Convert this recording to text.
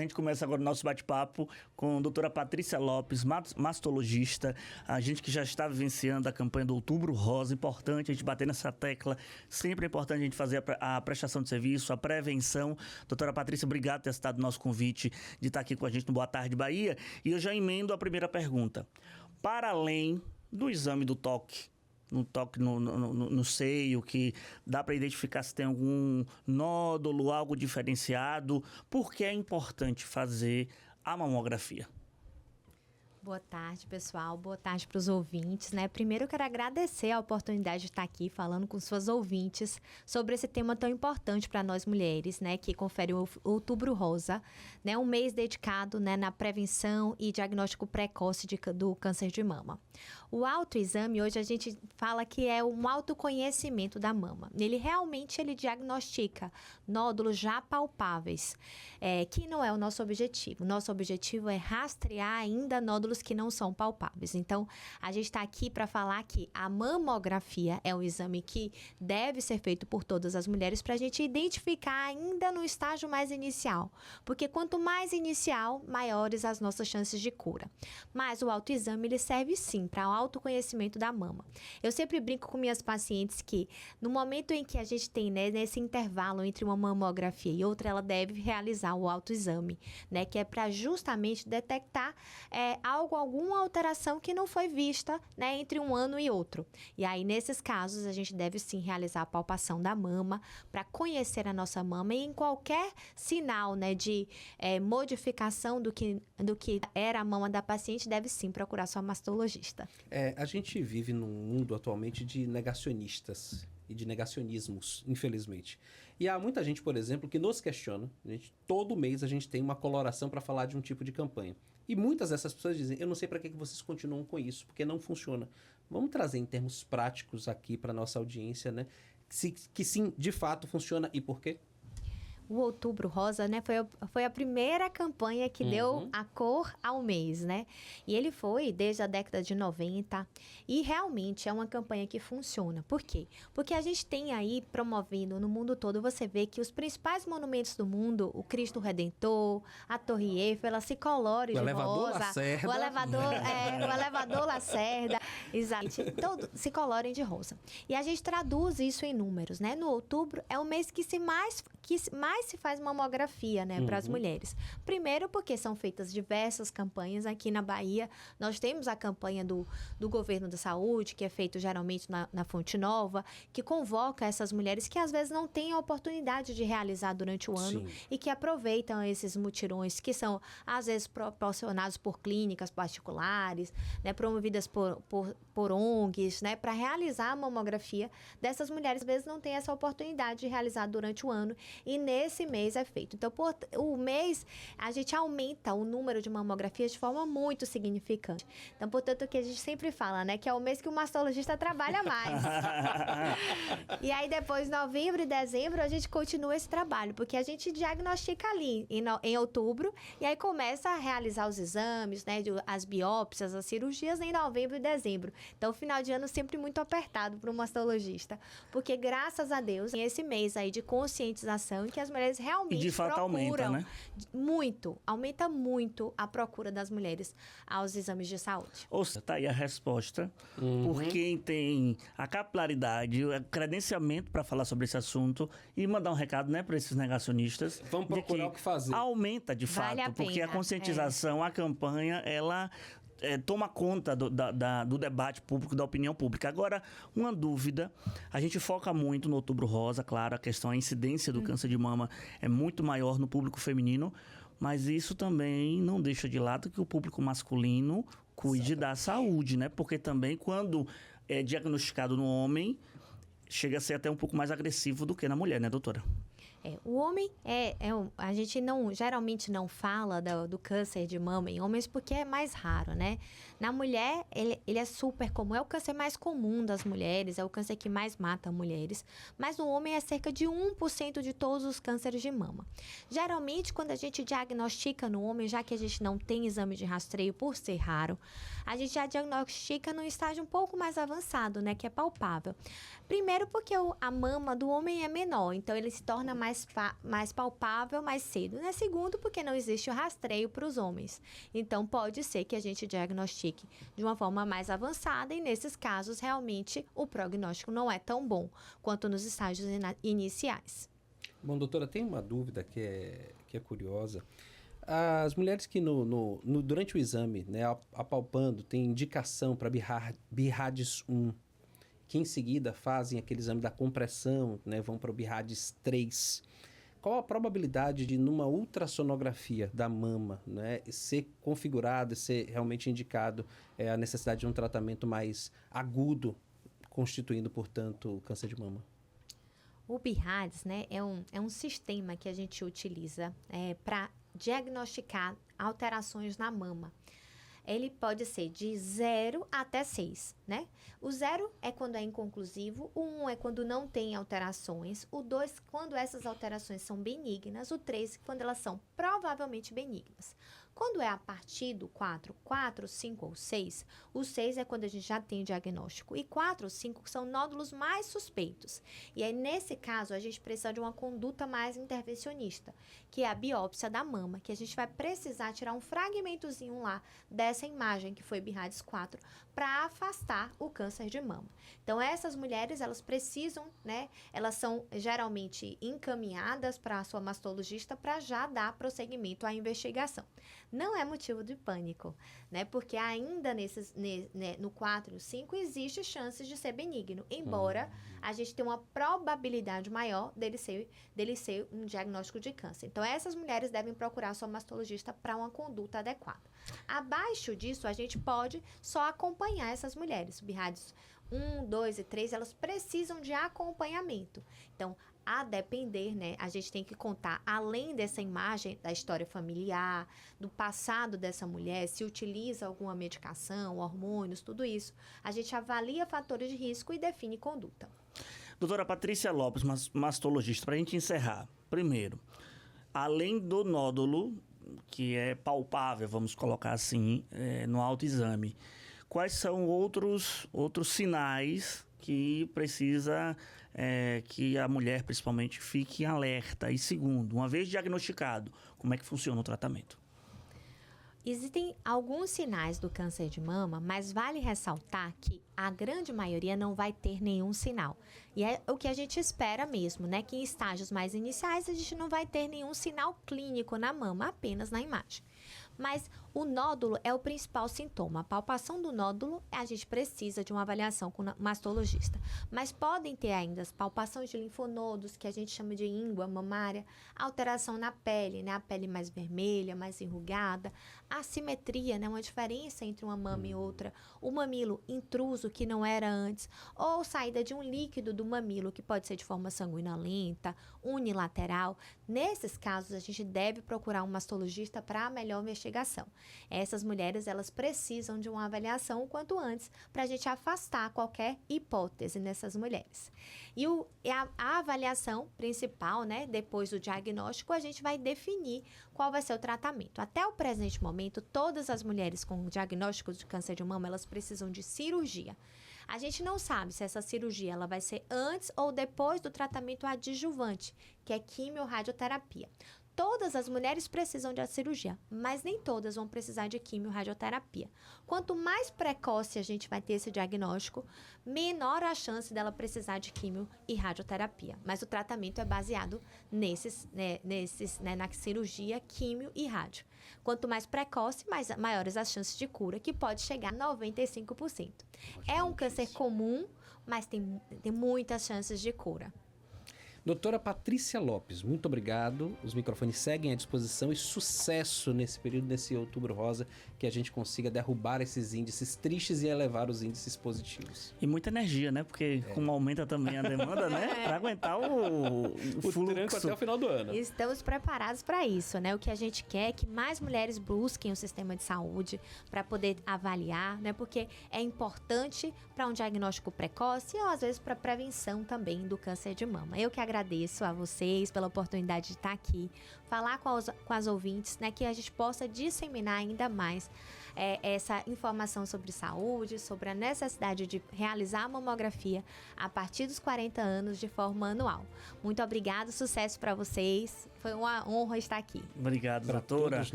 gente começa agora o nosso bate-papo com a doutora Patrícia Lopes, mastologista, a gente que já está vivenciando a campanha do Outubro Rosa. Importante a gente bater nessa tecla, sempre é importante a gente fazer a prestação de serviço, a prevenção. Doutora Patrícia, obrigado por ter aceitado o nosso convite de estar aqui com a gente no Boa Tarde Bahia. E eu já emendo a primeira pergunta. Para além do exame do toque, no seio, que dá para identificar se tem algum nódulo, algo diferenciado, por que é importante fazer a mamografia? Boa tarde, pessoal. Boa tarde para os ouvintes, né? Primeiro eu quero agradecer a oportunidade de estar aqui falando com suas ouvintes sobre esse tema tão importante para nós mulheres, né? Que confere o Outubro Rosa, né? Um mês dedicado, né, na prevenção e diagnóstico precoce do câncer de mama. O autoexame, hoje a gente fala que é um autoconhecimento da mama. Ele diagnostica nódulos já palpáveis, que não é o nosso objetivo. O nosso objetivo é rastrear ainda nódulos que não são palpáveis. Então, a gente está aqui para falar que a mamografia é um exame que deve ser feito por todas as mulheres para a gente identificar ainda no estágio mais inicial. Porque quanto mais inicial, maiores as nossas chances de cura. Mas o autoexame, ele serve sim para o autoconhecimento da mama. Eu sempre brinco com minhas pacientes que no momento em que a gente tem, né, nesse intervalo entre uma mamografia e outra, ela deve realizar o autoexame, né, que é para justamente detectar alguma alteração que não foi vista, né, entre um ano e outro. E aí, nesses casos, a gente deve sim realizar a palpação da mama para conhecer a nossa mama e em qualquer sinal, né, de modificação do que era a mama da paciente, deve sim procurar sua mastologista. A gente vive num mundo atualmente de negacionistas e de negacionismos, infelizmente. E há muita gente, por exemplo, que nos questiona. Todo mês a gente tem uma coloração para falar de um tipo de campanha. E muitas dessas pessoas dizem, eu não sei para que vocês continuam com isso, porque não funciona. Vamos trazer em termos práticos aqui para nossa audiência, né? Que sim, de fato funciona e por quê? O Outubro Rosa, né, foi a primeira campanha que deu a cor ao mês, né? E ele foi desde a década de 90 e realmente é uma campanha que funciona. Por quê? Porque a gente tem aí promovendo no mundo todo, você vê que os principais monumentos do mundo, o Cristo Redentor, a Torre Eiffel, ela se colore de rosa. O elevador Lacerda, exato. Todo se colorem de rosa. E a gente traduz isso em números, né? No outubro é o mês que mais se faz mamografia, né, para as mulheres. Primeiro porque são feitas diversas campanhas aqui na Bahia. Nós temos a campanha do Governo da Saúde, que é feito geralmente na Fonte Nova, que convoca essas mulheres que às vezes não têm a oportunidade de realizar durante o ano. Sim. E que aproveitam esses mutirões que são às vezes proporcionados por clínicas particulares, né, promovidas por ONGs, né, para realizar a mamografia dessas mulheres. Às vezes não têm essa oportunidade de realizar durante o ano e nesse mês é feito. Então, o mês, a gente aumenta o número de mamografias de forma muito significante. Então, portanto, o que a gente sempre fala, né, que é o mês que o mastologista trabalha mais. E aí, depois, novembro e dezembro, a gente continua esse trabalho, porque a gente diagnostica ali em outubro, e aí começa a realizar os exames, né, as biópsias, as cirurgias em novembro e dezembro. Então, o final de ano sempre muito apertado para o mastologista, porque, graças a Deus, tem esse mês aí de conscientização em que as mulheres realmente e de fato procuram, aumenta, né? Aumenta muito a procura das mulheres aos exames de saúde. Ou seja, tá aí a resposta. Por quem tem a capilaridade, o credenciamento para falar sobre esse assunto e mandar um recado, né, para esses negacionistas. Vamos procurar o que fazer. Aumenta de fato, porque a conscientização, a campanha, ela toma conta do debate público, da opinião pública. Agora, uma dúvida, a gente foca muito no Outubro Rosa, claro, a incidência do câncer de mama é muito maior no público feminino, mas isso também não deixa de lado que o público masculino cuide da saúde, né? Porque também quando é diagnosticado no homem, chega a ser até um pouco mais agressivo do que na mulher, né, doutora? O homem a gente geralmente não fala do câncer de mama em homens porque é mais raro, né? Na mulher, ele é super comum, é o câncer mais comum das mulheres, é o câncer que mais mata mulheres, mas no homem é cerca de 1% de todos os cânceres de mama. Geralmente, quando a gente diagnostica no homem, já que a gente não tem exame de rastreio por ser raro, a gente já diagnostica num estágio um pouco mais avançado, né? Que é palpável. Primeiro porque a mama do homem é menor, então ele se torna mais mais palpável mais cedo, né? Segundo, porque não existe o rastreio para os homens. Então, pode ser que a gente diagnostique de uma forma mais avançada e, nesses casos, realmente, o prognóstico não é tão bom quanto nos estágios iniciais. Bom, doutora, tem uma dúvida que é curiosa. As mulheres que durante o exame, né, apalpando, tem indicação para BIRADS 1, que em seguida fazem aquele exame da compressão, né, vão para o BIRADS 3. Qual a probabilidade de, numa ultrassonografia da mama, né, ser configurado, ser realmente indicado a necessidade de um tratamento mais agudo, constituindo, portanto, o câncer de mama? O BIRADS, né, é um sistema que a gente utiliza para diagnosticar alterações na mama. Ele pode ser de 0 até 6, né? O 0 é quando é inconclusivo, o 1 é quando não tem alterações, o 2 quando essas alterações são benignas, o 3 quando elas são provavelmente benignas. Quando é a partir do 4, 5 ou 6, o 6 é quando a gente já tem o diagnóstico. E 4 ou 5 são nódulos mais suspeitos. E aí, nesse caso, a gente precisa de uma conduta mais intervencionista, que é a biópsia da mama, que a gente vai precisar tirar um fragmentozinho lá dessa imagem, que foi BIRADS 4, para afastar o câncer de mama. Então, essas mulheres, elas precisam, né? Elas são geralmente encaminhadas para a sua mastologista para já dar prosseguimento à investigação. Não é motivo de pânico, né? Porque ainda no 4 e o 5 existe chances de ser benigno, embora a gente tenha uma probabilidade maior dele ser um diagnóstico de câncer. Então, essas mulheres devem procurar sua mastologista para uma conduta adequada. Abaixo disso, a gente pode só acompanhar essas mulheres. BIRADS 1, 2 e 3, elas precisam de acompanhamento. Então, a depender, né, a gente tem que contar, além dessa imagem da história familiar, do passado dessa mulher, se utiliza alguma medicação, hormônios, tudo isso. A gente avalia fatores de risco e define conduta. Doutora Patrícia Lopes, mastologista, para a gente encerrar. Primeiro, além do nódulo, que é palpável, vamos colocar assim, no autoexame, quais são outros sinais que precisa que a mulher, principalmente, fique alerta? E segundo, uma vez diagnosticado, como é que funciona o tratamento? Existem alguns sinais do câncer de mama, mas vale ressaltar que a grande maioria não vai ter nenhum sinal. E é o que a gente espera mesmo, né? Que em estágios mais iniciais a gente não vai ter nenhum sinal clínico na mama, apenas na imagem. Mas o nódulo é o principal sintoma. A palpação do nódulo, a gente precisa de uma avaliação com o mastologista. Mas podem ter ainda as palpações de linfonodos, que a gente chama de íngua mamária, alteração na pele, né? A pele mais vermelha, mais enrugada, assimetria, né? Uma diferença entre uma mama e outra, o mamilo intruso, que não era antes, ou saída de um líquido do mamilo, que pode ser de forma sanguinolenta, unilateral. Nesses casos, a gente deve procurar um mastologista para a melhor investigação. Essas mulheres, elas precisam de uma avaliação o quanto antes para a gente afastar qualquer hipótese nessas mulheres. E a avaliação principal, né, depois do diagnóstico, a gente vai definir qual vai ser o tratamento. Até o presente momento, todas as mulheres com diagnóstico de câncer de mama, elas precisam de cirurgia. A gente não sabe se essa cirurgia ela vai ser antes ou depois do tratamento adjuvante, que é quimio-radioterapia. Todas as mulheres precisam de cirurgia, mas nem todas vão precisar de quimio-radioterapia. Quanto mais precoce a gente vai ter esse diagnóstico, menor a chance dela precisar de quimio e radioterapia. Mas o tratamento é baseado na cirurgia, quimio e rádio. Quanto mais precoce, maiores as chances de cura, que pode chegar a 95%. É um câncer comum, mas tem muitas chances de cura. Doutora Patrícia Lopes, muito obrigado. Os microfones seguem à disposição e sucesso nesse período, nesse Outubro Rosa, que a gente consiga derrubar esses índices tristes e elevar os índices positivos. E muita energia, né? Porque como aumenta também a demanda, né? Para aguentar o fluxo. Tranco até o final do ano. Estamos preparados para isso, né? O que a gente quer é que mais mulheres busquem o sistema de saúde para poder avaliar, né? Porque é importante para um diagnóstico precoce ou às vezes para prevenção também do câncer de mama. Eu que agradeço agradeço a vocês pela oportunidade de estar aqui, falar com as ouvintes, né, que a gente possa disseminar ainda mais essa informação sobre saúde, sobre a necessidade de realizar a mamografia a partir dos 40 anos de forma anual. Muito obrigada, sucesso para vocês. Foi uma honra estar aqui. Obrigado, Pra doutora. todos nós.